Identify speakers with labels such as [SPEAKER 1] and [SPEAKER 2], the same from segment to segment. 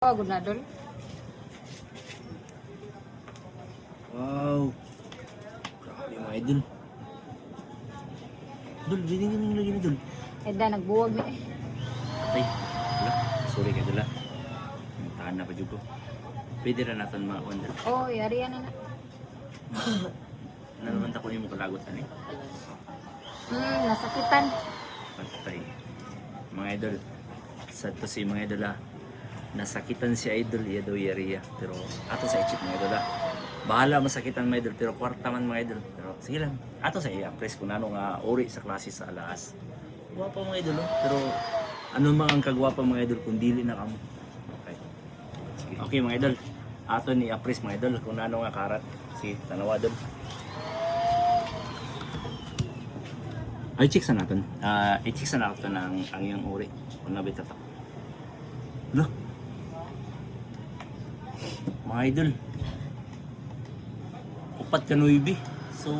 [SPEAKER 1] Oh, gunadol.
[SPEAKER 2] Wow. Grabe mga idol. Dol, binigyan mo lagi ni Dol.
[SPEAKER 1] Eda, nagbuwag na eh.
[SPEAKER 2] Ay, wala. Sorry ka Dol. Tahan na pa dyan ko. Pwede rin natin mga Dol.
[SPEAKER 1] Oh, yari yan na.
[SPEAKER 2] Nanaman ko yung makalagotan eh.
[SPEAKER 1] Nasakitan.
[SPEAKER 2] Patay. Mga idol. Sad to si mga idol nasakitan si idol iya daw yariya. Pero ato sa ichip mga idol bahala masakitan mga idol pero kwarta man mga idol. Pero sige lang. Ato sa iya press kung ano nga uri sa klase sa alaas. Guwapa mga idol pero ano man ang kagwapa mga idol kung dili na kamo. Okay. Sige. Okay mga idol. Ato ni apres mga idol kung ano nga karat. Sige, tanawa dol. Ay, check sa natin. I-check sa natin ang iyang uri. Kung nabitatak. Look. Mga idol. Upat ka nuibi. So,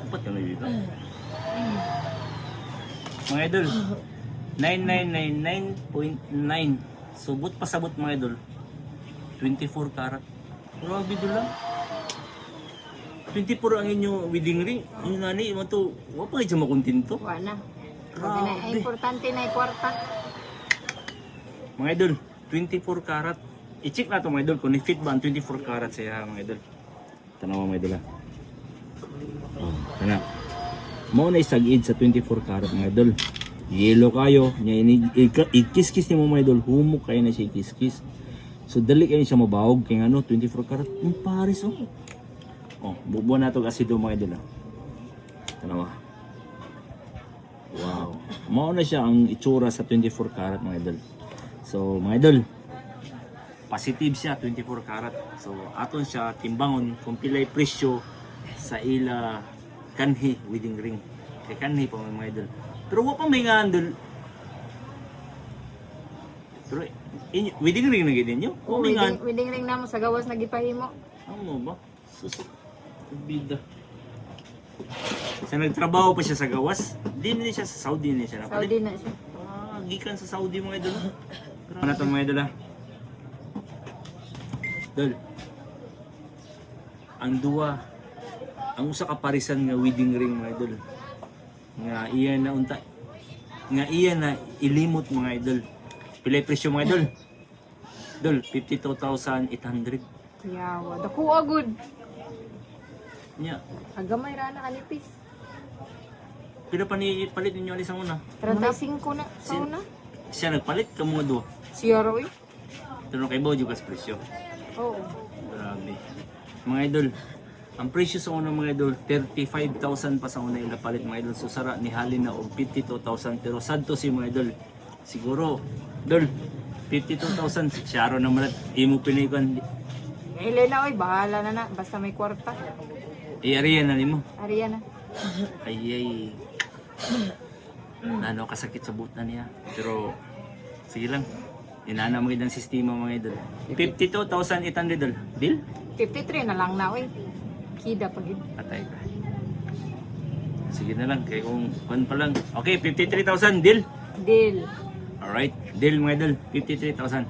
[SPEAKER 2] upat ka nuibi ka? Mga idol. 9999.9. So, but pasabot mga idol. 24 karat. Grabe doon lang. 24 ang inyong wedding ring. Yung nani, mo to, wala pa kayo makuntinto.
[SPEAKER 1] Wala.
[SPEAKER 2] Grabe.
[SPEAKER 1] Ang importante na yung kwarta.
[SPEAKER 2] Mga idol, 24 karat. I-check na ito mga idol kung ni-fit ba ang 24 karat siya mga idol. Tanawa mga idol Oh, tana. Mo na isagid sa 24 karat mga idol. Yellow kayo. I-kiss-kiss ni mo mga idol. Humok kayo na siya i-kiss-kiss. So dali kayo siya mabawag. Kaya ano, 24 karat. Ang pares oh. Oh, bubuan na ito kasi doon mga idol Tanawa. Wow. Mao na siya ang itsura sa 24 karat mga idol. So mga idol, positive siya 24 karat. So aton siya timbangon kung pilay presyo sa ila kanhi wedding ring. Kay kanhi pa mga idol. Pero wa pa may nga andol. Pero wedding ring na gid ninyo?
[SPEAKER 1] Oh, wedding ring na mo sa gawas nagipahimo.
[SPEAKER 2] Ano ba? Sus. Bida. Sa nagtrabaho pa siya sa gawas, di na siya sa Saudi na siya napalit.
[SPEAKER 1] Saudi na siya.
[SPEAKER 2] Gikan sa Saudi mga idol. Ano ito mga idol Dol. Ang duwa, ang usa ka parisan nga wedding ring mga idol. Nga iya na unta. Nga iya na ilimot mga idol. Pilay presyo mga idol. Dol, 52,800.
[SPEAKER 1] Yawa. Dako agud.
[SPEAKER 2] Nya,
[SPEAKER 1] Agamay ra na kanipis.
[SPEAKER 2] pila pa ni palit ninyo alis ang una?
[SPEAKER 1] 35 na sa una.
[SPEAKER 2] Siya nagpalit ka mga duwa.
[SPEAKER 1] Siya raw eh.
[SPEAKER 2] Pero kay Bojo kas presyo.
[SPEAKER 1] Oo.
[SPEAKER 2] Grabe. Mga idol, ang presyo sa una mga idol, 35,000 pa sa una ila palit mga idol. So sara ni halin na og 52,000 pero sad to si mga idol. Siguro, dol, 52,000 siya ro naman at imo pinaykan.
[SPEAKER 1] Elena oy, bahala na na basta may kwarta.
[SPEAKER 2] Iariyan na nimo.
[SPEAKER 1] Ariya na.
[SPEAKER 2] Ay. Nano kasakit sa buta niya. Pero sige lang. Inana mo ang sistema mga idol. 52,800 dol. Deal?
[SPEAKER 1] 53 na lang na oy. Kida pag yun.
[SPEAKER 2] Patay ka. Sige na lang. Kaya kung pan pa lang. Okay, 53,000. Deal?
[SPEAKER 1] Deal.
[SPEAKER 2] Alright. Deal mga idol. 53,000.